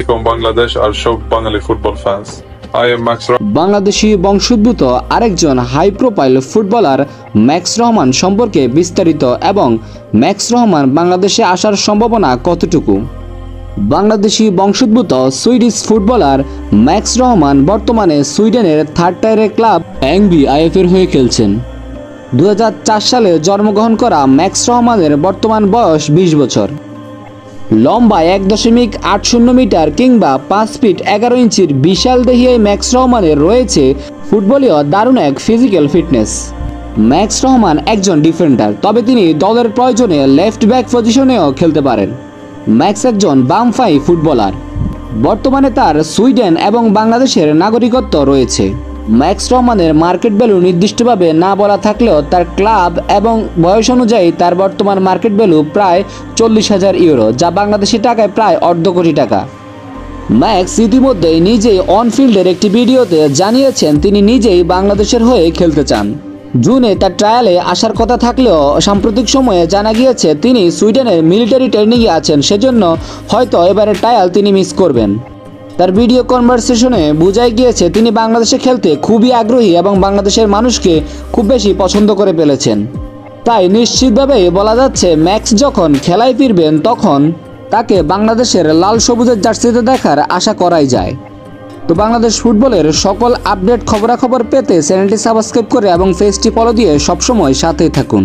from Bangladesh are shocked Bengali football fans. I am Max বাংলাদেশি বংশোদ্ভূত আরেকজন high profile footballer Max Rahman সম্পর্কে বিস্তারিত এবং ম্যাক্স রহমান বাংলাদেশে আসার সম্ভাবনা কতটুকু। বাংলাদেশি বংশোদ্ভূত সুইডিশ ফুটবলার ম্যাক্স রহমান বর্তমানে সুইডেনের থার্ড টায়ারের ক্লাব অ্যাংবি আইএফের হয়ে খেলছেন। 2004 সালে জন্মগ্রহণ করা ম্যাক্স রহমানের বর্তমান বয়স 20 বছর। লম্বা 1.80 মিটার কিংবা 5 ফিট 11 ইঞ্চির বিশাল দেহি ম্যাক্স রহমানের রয়েছে ফুটবলীয় দারুণ এক ফিজিক্যাল ফিটনেস। ম্যাক্স রহমান একজন ডিফেন্ডার, তবে তিনি দলের প্রয়োজনে লেফট ব্যাক পজিশনেও খেলতে পারেন। ম্যাক্স একজন বামফাই ফুটবলার। বর্তমানে তার সুইডেন এবং বাংলাদেশের নাগরিকত্ব রয়েছে। ম্যাক্স রহমানের মার্কেট ভ্যালু নির্দিষ্টভাবে না বলা থাকলেও তার ক্লাব এবং বয়স অনুযায়ী তার বর্তমান মার্কেট ভ্যালু প্রায় 40,000 ইউরো, যা বাংলাদেশি টাকায় প্রায় অর্ধ কোটি টাকা। ম্যাক্স ইতিমধ্যেই নিজেই অনফিল্ডের একটি ভিডিওতে জানিয়েছেন তিনি নিজেই বাংলাদেশের হয়ে খেলতে চান। জুনে তার ট্রায়ালে আসার কথা থাকলেও সাম্প্রতিক সময়ে জানা গিয়েছে তিনি সুইডেনের মিলিটারি ট্রেনিংয়ে আছেন, সেজন্য হয়তো এবারের ট্রায়াল তিনি মিস করবেন। তার ভিডিও কনভারসেশনে বোঝাই গিয়েছে তিনি বাংলাদেশে খেলতে খুবই আগ্রহী এবং বাংলাদেশের মানুষকে খুব বেশি পছন্দ করে ফেলেছেন। তাই নিশ্চিতভাবেই বলা যাচ্ছে ম্যাক্স যখন খেলায় ফিরবেন তখন তাকে বাংলাদেশের লাল সবুজের জার্সিতে দেখার আশা করাই যায়। তো বাংলাদেশ ফুটবলের সকল আপডেট খবরাখবর পেতে চ্যানেলটি সাবস্ক্রাইব করে এবং পেজটি ফলো দিয়ে সবসময় সাথেই থাকুন।